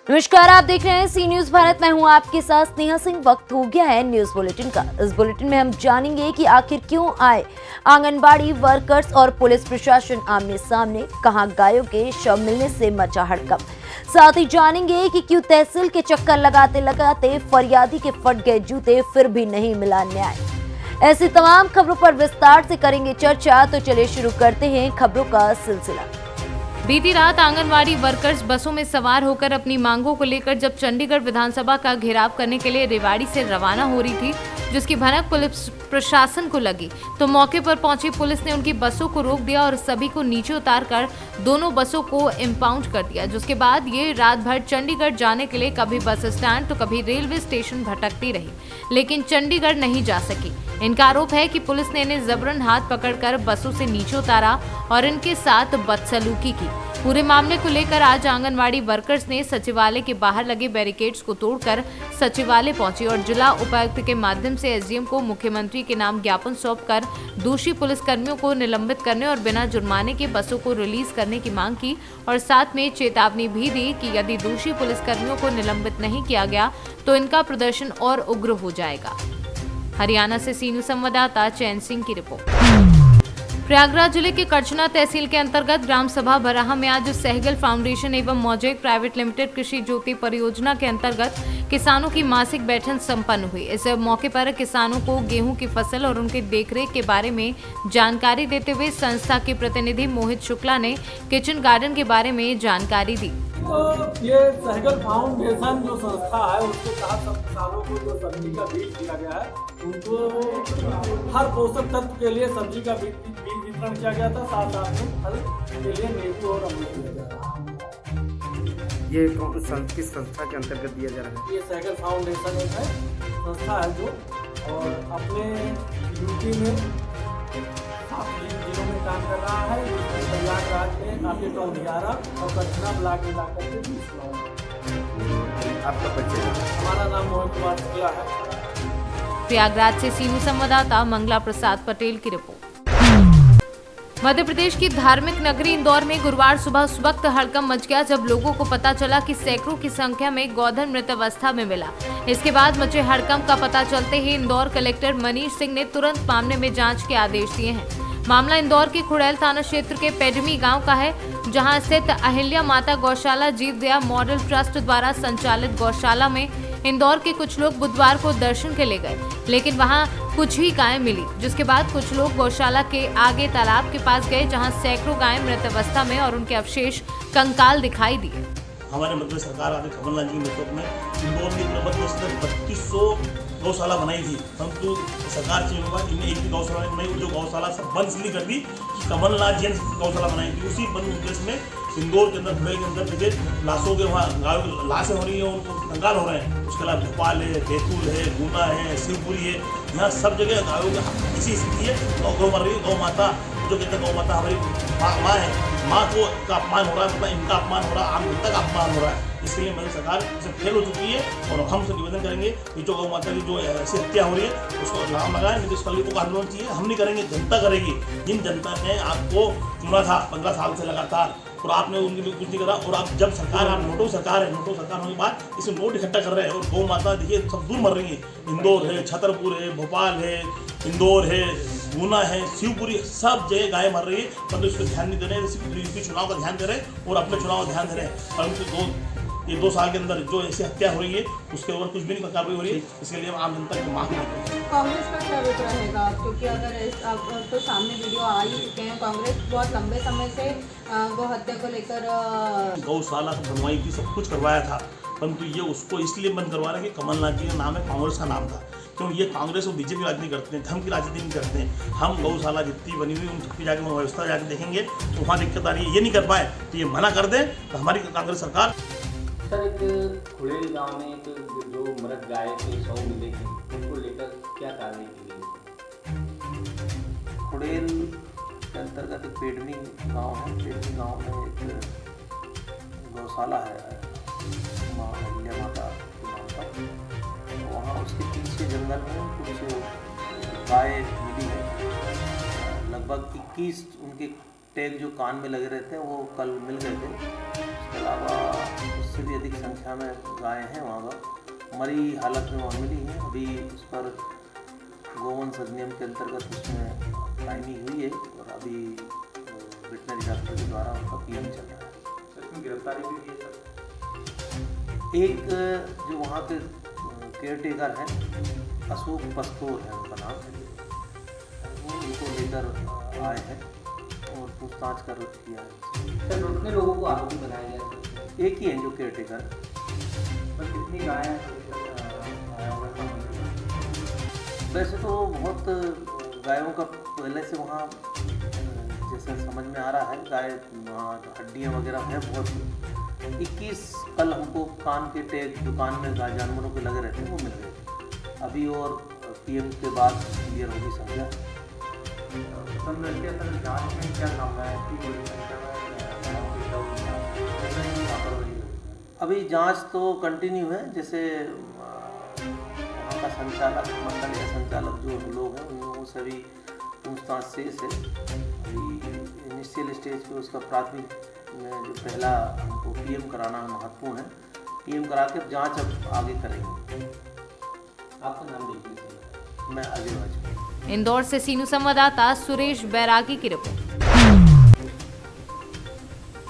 नमस्कार, आप देख रहे हैं सी न्यूज भारत। मैं हूं आपके साथ स्नेहा सिंह। वक्त हो गया है न्यूज बुलेटिन का। इस बुलेटिन में हम जानेंगे कि आखिर क्यों आए आंगनबाड़ी वर्कर्स और पुलिस प्रशासन आमने सामने, कहां गायों के शव मिलने से मचा हड़कंप। साथ ही जानेंगे कि क्यों तहसील के चक्कर लगाते लगाते फरियादी के फट गए जूते, फिर भी नहीं मिला न्याय। ऐसी तमाम खबरों पर विस्तार से करेंगे चर्चा। तो चलिए शुरू करते हैं खबरों का सिलसिला। बीती रात आंगनवाड़ी वर्कर्स बसों में सवार होकर अपनी मांगों को लेकर जब चंडीगढ़ विधानसभा का घेराव करने के लिए रेवाड़ी से रवाना हो रही थी, जिसकी भनक पुलिस प्रशासन को लगी, तो मौके पर पहुंची पुलिस ने उनकी बसों को रोक दिया और सभी को नीचे उतारकर दोनों बसों को इम्पाउंड कर दिया। जिसके बाद ये रात भर चंडीगढ़ जाने के लिए कभी बस स्टैंड तो कभी रेलवे स्टेशन भटकती रही, लेकिन चंडीगढ़ नहीं जा सकी। इनका आरोप है कि पुलिस ने इन्हें जबरन हाथ पकड़कर बसों से नीचे उतारा और इनके साथ बदसलूकी की। पूरे मामले को लेकर आज आंगनवाड़ी वर्कर्स ने सचिवालय के बाहर लगे बैरिकेड्स को तोड़कर सचिवालय पहुंची और जिला उपायुक्त के माध्यम से एसडीएम को मुख्यमंत्री के नाम ज्ञापन सौंपकर दोषी पुलिसकर्मियों को निलंबित करने और बिना जुर्माने के बसों को रिलीज करने की मांग की और साथ में चेतावनी भी दी कि यदि दोषी पुलिसकर्मियों को निलंबित नहीं किया गया तो इनका प्रदर्शन और उग्र हो जाएगा। हरियाणा से सी न्यूज संवाददाता चैन सिंह की रिपोर्ट। प्रयागराज जिले के करछना तहसील के अंतर्गत ग्राम सभा बराहा में आज सहगल फाउंडेशन एवं मौजेक प्राइवेट लिमिटेड कृषि ज्योति परियोजना के अंतर्गत किसानों की मासिक बैठक संपन्न हुई। इस मौके पर किसानों को गेहूं की फसल और उनके देखरेख के बारे में जानकारी देते हुए संस्था के प्रतिनिधि मोहित शुक्ला ने किचन गार्डन के बारे में जानकारी दी। तो ये सहगल फाउंडेशन जो संस्था है उसके तहत सब किसानों को जो सब्जी का बीज दिया गया है, उनको हर पोषक तत्व के लिए सब्जी का बीज वितरण किया गया था। साथ साथ में फल के लिए नींबू और अमरूद दिया जा रहा है। ये किस संस्था के अंतर्गत दिया जा रहा है? ये सहगल फाउंडेशन एक है संस्था है जो, और अपने यूपी में जिलों में काम कर रहा है। प्रयागराज में काफी टॉप 11 और करछना ब्लॉक में लाकर के 20 आपका परिचय? हमारा नाम मोहित कुमार शुक्ला है। प्रयागराज से सीनू संवाददाता मंगला प्रसाद पटेल की रिपोर्ट। मध्य प्रदेश की धार्मिक नगरी इंदौर में गुरुवार सुबह उस वक्त हड़कंप मच गया जब लोगों को पता चला कि सैकड़ों की संख्या में गौधन मृत अवस्था में मिला। इसके बाद मचे हड़कंप का पता चलते ही इंदौर कलेक्टर मनीष सिंह ने तुरंत मामले में जांच के आदेश दिए हैं। मामला इंदौर के खुड़ैल थाना क्षेत्र के पेडमी गांव का है, जहां स्थित अहिल्या माता गौशाला जीव दया मॉडल ट्रस्ट द्वारा संचालित गौशाला में इंदौर के कुछ लोग बुधवार को दर्शन के लिए गए, लेकिन वहां कुछ ही गायें मिली। जिसके बाद कुछ लोग गौशाला के आगे तालाब के पास गए, जहां सैकड़ों गायें मृत अवस्था में और उनके अवशेष कंकाल दिखाई दिए। हमारे मध्य सरकार आगे कमलनाथ जी के नेतृत्व में इंदौर की 3200 गौशाला बनाई थी, परंतु सरकार चेंज होगा इनने एक भी गौशाला नहीं बनाई। जो गौशाला सब बंद इसलिए कर दी कि कमलनाथ जी ने गौशाला बनाई थी। उसी बंद उद्देश्य में इंदौर के अंदर खुले के अंदर जगह लाशों के वहाँ गायों लाशें हो रही हैं, उनको कंगाल हो रहे हैं। उसके अलावा भोपाल है, बैतूल है, गुना है, शिवपुरी है, यहाँ सब जगह गायों की इसी स्थिति है। गौ मर रही है। गौ माता जो कहते हैं गौ माता हमारी माँ है, माँ को का अपमान हो रहा है, मतलब इनका अपमान हो रहा है, आम जनता का अपमान हो रहा है। इसके लिए मेरी सरकार से फेल हो चुकी है और हम से निवेदन करेंगे कि जो गौ माता की जो ऐसी हत्या हो रही है उसको नाम लगाएं। नीतीश कुमार को आंदोलन चाहिए, हम नहीं करेंगे, जनता करेगी। जिन जनता ने आपको चुना था 15 साल से लगातार और आपने उनके लिए कुछ नहीं करा, और आप जब सरकार आप नोटों सरकार है, नोटों सरकार होने के बाद इसे नोट इकट्ठा कर रहे हैं और गौ माता देखिए सब दूर मर रही है। इंदौर है, छतरपुर है, भोपाल है, इंदौर है, गुना है, शिवपुरी, सब जगह गाय मर रही है, परंतु इस पर ध्यान नहीं दे रहे हैं। यूपी चुनाव का ध्यान दे रहे हैं और अपने चुनाव का ध्यान दे रहे हैं, परंतु ये 2 साल के अंदर जो ऐसी हत्या हो रही है उसके ऊपर कुछ भी नहीं कार्रवाई हो रही है। इसके लिए हम आम जनता की मांग करते हैं। कांग्रेस का क्या रुख रहेगा? क्योंकि अगर अब तो सामने वीडियो आ ही चुके हैं, कांग्रेस बहुत लंबे समय से गौ हत्या को लेकर गौशाला तो बनवाई थी, सब कुछ करवाया था, परंतु ये उसको इसलिए बंद करवा रहे हैं कि कमलनाथ जी का नाम है, कांग्रेस का नाम था। क्यों ये कांग्रेस और बीजेपी राजनीति करते हैं, धर्म की राजनीति नहीं करते हैं। हम गौशाला जितनी बनी हुई उन सबकी जाकर व्यवस्था जाकर देखेंगे तो वहाँ दिक्कत आ रही है। ये नहीं कर पाए तो ये मना कर दें तो हमारी कांग्रेस सरकार। सर, एक खुड़ेल गांव में एक जो मृत गाय के शव मिले थे, उनको लेकर क्या कार्रवाई की गई? खुड़ेल के अंतर्गत एक पेडमी गांव है। पेडमी गांव में एक गौशाला है माँ अहिल्या माता के नाम पर। वहाँ उसके पीछे जंगल में कुछ गाय मिली है। लगभग 21 उनके टैग जो कान में लगे रहते हैं वो कल मिल गए थे। इसके अलावा उससे भी अधिक संख्या में गायें हैं वहाँ पर, मरी हालत में वहाँ मिली हैं। अभी उस पर गोवंश अधिनियम के अंतर्गत उसमें टाइमिंग हुई है और अभी वेटनरी डॉक्टर के द्वारा उनका पीएम चल रहा है। इसमें गिरफ्तारी भी हुई है सर? एक जो वहाँ के केयर टेकर हैं, अशोक पस्तोर है उनका नाम, वो उनको लेकर आए हैं और पूछताछ कर किया है। सर कितने लोगों को आरोपी बनाया गया सर? एक ही है जो केयर टेकर। सर कितनी गायें आया हुआ था? वैसे तो बहुत गायों का पहले से वहाँ जैसे समझ में आ रहा है, गाय वहाँ हड्डियाँ वगैरह हैं बहुत। 21 कल हमको कान के टैग दुकान में गाय जानवरों के लगे रहते हैं, वो मिल गए। अभी और पीएम के बाद क्लियर होगी संख्या। जाँच में क्या मामला है कि बड़ी संख्या में अभी जांच तो कंटिन्यू है। जैसे वहाँ का संचालक मंडल या संचालक जो लोग हैं उन लोगों से भी पूछताछ शेष है। अभी इनिशियल स्टेज पे उसका प्राथमिक में जो पहला हमको पीएम कराना महत्वपूर्ण है। पीएम करा के जाँच अब आगे करेंगे। आपका नाम देखिए। मैं अजय वाजपेयी। इंदौर से सीनू संवाददाता सुरेश बैरागी की रिपोर्ट।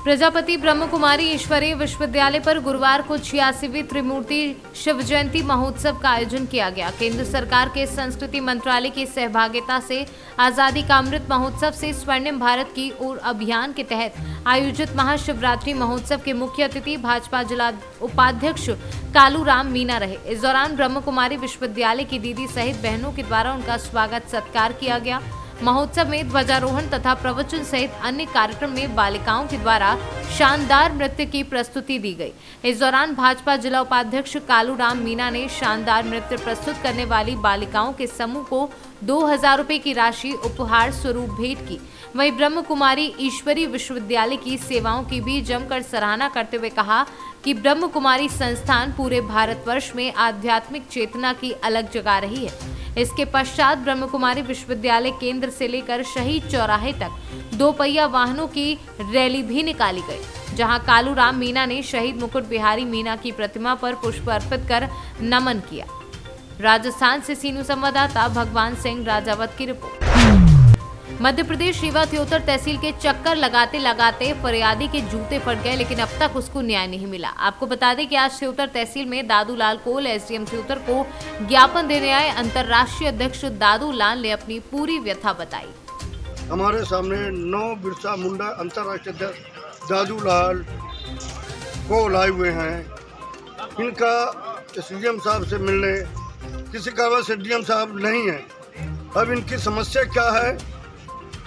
प्रजापति ब्रह्म कुमारी ईश्वरीय विश्वविद्यालय पर गुरुवार को 86वीं त्रिमूर्ति शिव जयंती महोत्सव का आयोजन किया गया। केंद्र सरकार के संस्कृति मंत्रालय की सहभागिता से आजादी का अमृत महोत्सव से स्वर्णिम भारत की ओर अभियान के तहत आयोजित महाशिवरात्रि महोत्सव के मुख्य अतिथि भाजपा जिला उपाध्यक्ष कालूराम मीना रहे। इस दौरान ब्रह्म कुमारी विश्वविद्यालय की दीदी सहित बहनों के द्वारा उनका स्वागत सत्कार किया गया। महोत्सव में ध्वजारोहण तथा प्रवचन सहित अन्य कार्यक्रम में बालिकाओं के द्वारा शानदार नृत्य की प्रस्तुति दी गई। इस दौरान भाजपा जिला उपाध्यक्ष कालूराम मीना ने शानदार नृत्य प्रस्तुत करने वाली बालिकाओं के समूह को 2000 रुपए की राशि उपहार स्वरूप भेंट की। वहीं ब्रह्म कुमारी ईश्वरी विश्वविद्यालय की सेवाओं की भी जमकर सराहना करते हुए कहा कि ब्रह्म कुमारी संस्थान पूरे भारतवर्ष में आध्यात्मिक चेतना की अलग जगह रही है। इसके पश्चात ब्रह्म कुमारी विश्वविद्यालय केंद्र से लेकर शहीद चौराहे तक 2 पहिया वाहनों की रैली भी निकाली गई, जहां कालूराम मीना ने शहीद मुकुट बिहारी मीना की प्रतिमा पर पुष्प अर्पित कर नमन किया। राजस्थान से सीनू संवाददाता भगवान सिंह राजावत की रिपोर्ट। मध्य प्रदेश रीवा थियोतर तहसील के चक्कर लगाते लगाते फरियादी के जूते फट गए, लेकिन अब तक उसको न्याय नहीं मिला। आपको बता दें कि आज थियोतर तहसील में दादूलाल कोल एसडीएम थियोतर को ज्ञापन देने आए अंतर्राष्ट्रीय अध्यक्ष दादूलाल ने अपनी पूरी व्यथा बताई। हमारे सामने 9 बिरसा मुंडा अंतर्राष्ट्रीय अध्यक्ष दादूलाल कोल आए हुए हैं। इनका एसडीएम साहब से मिलने किसी कारण से डीएम साहब नहीं है। अब इनकी समस्या क्या है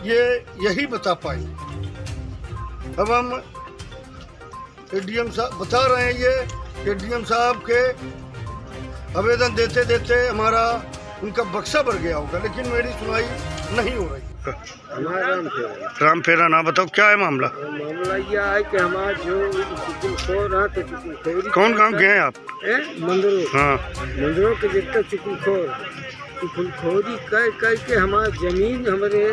ये यही बता पाएंगे। अब हम डीएम साहब बता रहे हैं ये कि डीएम साहब के आवेदन देते देते हमारा उनका बक्सा भर गया होगा, लेकिन मेरी सुनवाई नहीं हो रही। राम फेरा ना बताओ क्या है मामला? मामला यह है कि हमारा जो कौन काम के हैं आप? मंदिरों, हाँ, मंदिरों के जितना चुगलखोरी कर के हमारा जमीन हमारे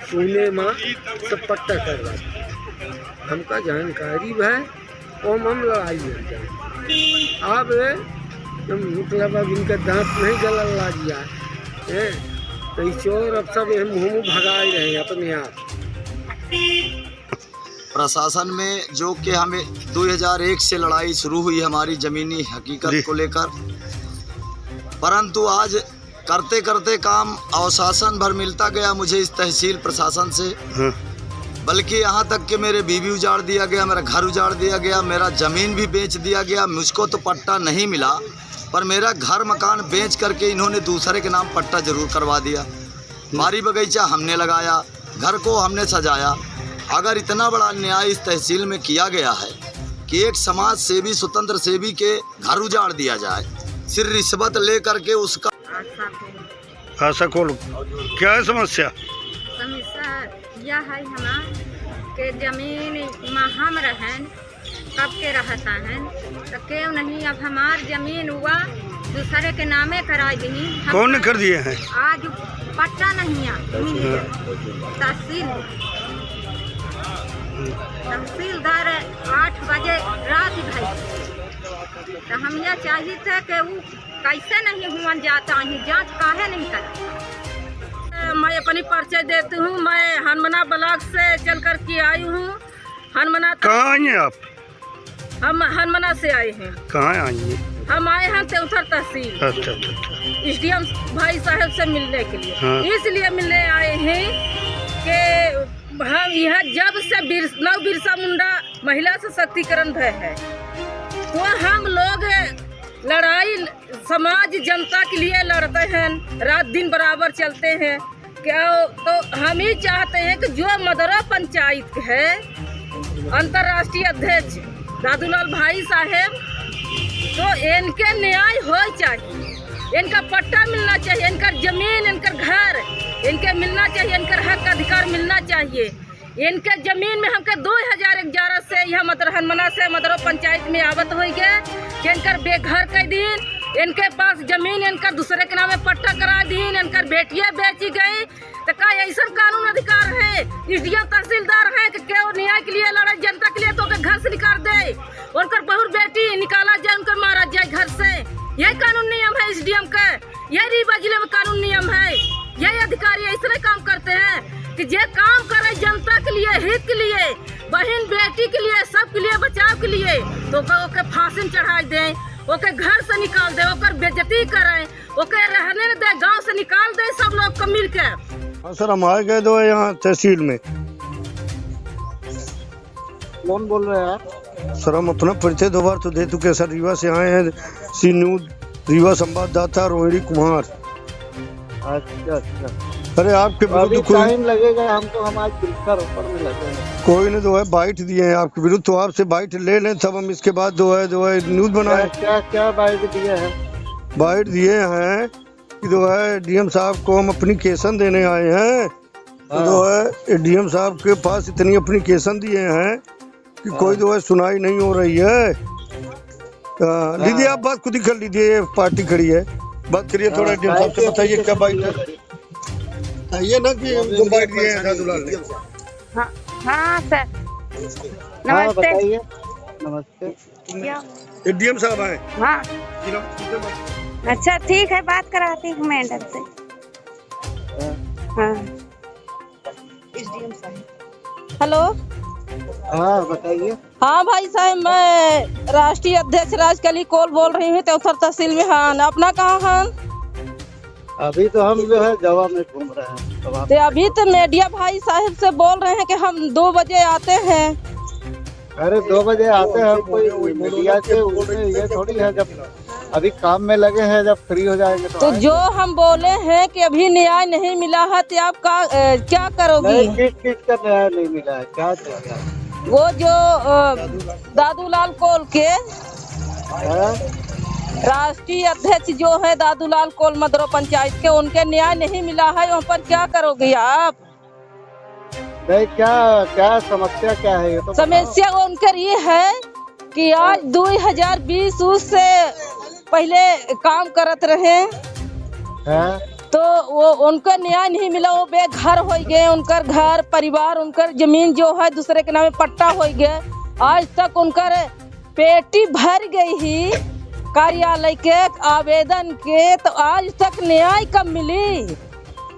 सोने में सब पट्टा कर रहा है। हमका जानकारी है और हम लड़ाई है। अब मतलब अब इनका दांत नहीं गलल ला दिया है तो चोर अब सब मुँह भगा ही रहे हैं अपने आप। प्रशासन में जो कि हमें 2001 से लड़ाई शुरू हुई हमारी ज़मीनी हकीकत को लेकर, परंतु आज करते करते काम अवशासन भर मिलता गया मुझे इस तहसील प्रशासन से, बल्कि यहाँ तक कि मेरे बीवी उजाड़ दिया गया, मेरा घर उजाड़ दिया गया, मेरा ज़मीन भी बेच दिया गया। मुझको तो पट्टा नहीं मिला, पर मेरा घर मकान बेच करके इन्होंने दूसरे के नाम पट्टा जरूर करवा दिया। बारी बगीचा हमने लगाया, घर को हमने सजाया। अगर इतना बड़ा न्याय इस तहसील में किया गया है कि एक समाज सेवी स्वतंत्र सेवी के घर उजाड़ दिया जाए, सिर्फ रिश्वत ले करके उसका। आशा खोल, क्या है समस्या? समस्या यह है हमार के जमीन में हम रहन कब के रहता है तो क्यों नहीं अब हमार जमीन हुआ दूसरे के नामे करा दी। कौन ने कर दिए हैं? आज पट्टा नहीं है तहसील तहसीलदार 8 बजे रात भेज, तो हम यह चाहिए थे कि वो कैसे नहीं हुआ जाता है, जांच काहे नहीं करता। मैं अपनी परिचय देती हूँ। मैं हनुमना ब्लॉक से चल कर के आई हूँ। हनुमना कहाँ आई हैं आप? हम हनुमना से आए हैं। कहाँ आई हैं? हम आए हैं तेउथर तहसील अच्छा अच्छा। एसडीएम भाई साहब से मिलने के लिए। हाँ। इसलिए मिलने आए हैं कि हम यह जब से नव बिरसा मुंडा महिला सशक्तिकरण भय है, तो हम लोग लड़ाई समाज जनता के लिए लड़ते हैं, रात दिन बराबर चलते हैं। क्या तो हम ही चाहते हैं कि जो मदरा पंचायत है अंतर्राष्ट्रीय अध्यक्ष दादूलाल भाई साहब, तो इनके न्याय हो चाहिए, इनका पट्टा मिलना चाहिए, इनका जमीन, इनका घर इनके मिलना चाहिए, इनका हक अधिकार मिलना चाहिए। इनके जमीन में हमके 2011 से यह हनुमना से मदरो पंचायत में आवत हो गए कि इनकर बेघर कर दिन, इनके पास जमीन इनका दूसरे के नाम पट्टा करा दीन, इनकर बेटियां बेची गई। तो का ऐसा कानून अधिकार है एसडीएम तहसीलदार है कि क्यों न्याय के लिए लड़ाई जनता के लिए, तो घर से निकाल दे, उनकर बहुर बेटी निकाला जाए, उनको मारा जाए घर से। यही कानून नियम है एसडीएम का, यही रीवा जिले में कानून नियम है। यही अधिकारी ऐसे काम करते हैं कि जे काम करे जनता के लिए, हित के लिए, बहन बेटी के लिए, सबके लिए, बचाव के लिए, तो ओके फांसी में चढ़ा दें, ओके घर से निकाल दे, ओकर बेइज्जती करें, ओके रहने दे, गांव से निकाल दे सब लोग को मिल के। हाँ सर, हम आए गए दो यहाँ तहसील में। कौन बोल रहे हैं आप? सर हम अपना परिचय दो बार तो दे चुके सर। रीवा से आए हैं, सी न्यूज रीवा संवाददाता रोहिणी कुमार। अच्छा अच्छा। अरे आपके विरुद्ध टाइम लगेगा हमको, हम आज बिल्कुल ऊपर में लगेंगे। कोई ने जो है बाइट दिए हैं आपके विरुद्ध, तो आपसे बाइट ले लें तब हम इसके बाद जो है न्यूज बनाए। क्या क्या बाइट दिए हैं? बाइट दिए हैं कि जो है डीएम साहब को हम एप्लीकेशन देने आए हैं, तो जो है डीएम साहब के पास इतनी एप्लीकेशन दिए हैं कि कोई जो है सुनाई नहीं हो रही है। लीजिए आप बात खुद ही कर लीजिए, पार्टी खड़ी है, बात करिए थोड़ा। डीएम साहब से बताइए क्या बाइट है, ये ना कि जो बाइट दिए हैं दादूलाल ने। हाँ सर, नमस्ते। नमस्ते। क्या डीएम साहब आए? हाँ अच्छा ठीक है, बात कराती हूँ मैडम से। हाँ हेलो। हाँ बताइए। हाँ भाई साहब, मैं राष्ट्रीय अध्यक्ष राजकली कोल बोल रही हूँ तेउथर तहसील में। हाँ, अपना कहाँ हैं? अभी तो हम जो है जवा में घूम रहे हैं। तो अभी तो मीडिया भाई साहब से बोल रहे हैं कि हम 2 बजे आते हैं। अरे 2 बजे आते हैं, कोई मीडिया के उसमें ये थोड़ी है, जब अभी काम में लगे हैं, जब फ्री हो जाएंगे तो जो हम बोले हैं कि अभी न्याय नहीं मिला है, तो आप क्या करोगी? किस का न्याय नहीं मिला है? क्या चाहिए? वो जो दादूलाल कोल के राष्ट्रीय अध्यक्ष जो है दादूलाल कोल मदरो पंचायत के, उनके न्याय नहीं मिला है, वहाँ पर क्या करोगे आप? नहीं, क्या समस्या क्या है? ये तो समस्या उनकर ये है कि आज 2020 से पहले काम करत रहे है? तो वो उनका न्याय नहीं मिला, वो बेघर हो गए, उनकर घर परिवार, उनकर जमीन जो है दूसरे के नाम पट्टा हो गए। आज तक उनकर पेटी भर गई ही कार्यालय के आवेदन के, तो आज तक न्याय कब मिली?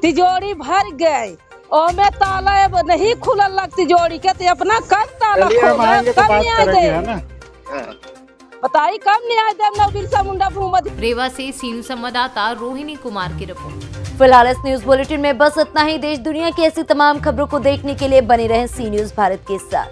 तिजोरी भर गए और में ताला अब नहीं खुलल लग तिजोरी के, तो अपना कब ताला खोला, कब न्याय दे? बताइए कब न्याय दे नव बिरसा मुंडा भूमध्य। रेवा से सीनियर संवाददाता रोहिणी कुमार की रिपोर्ट। फिलहाल इस न्यूज बुलेटिन में बस इतना ही। देश दुनिया की ऐसी तमाम खबरों को देखने के लिए बने रहें सी न्यूज भारत के साथ।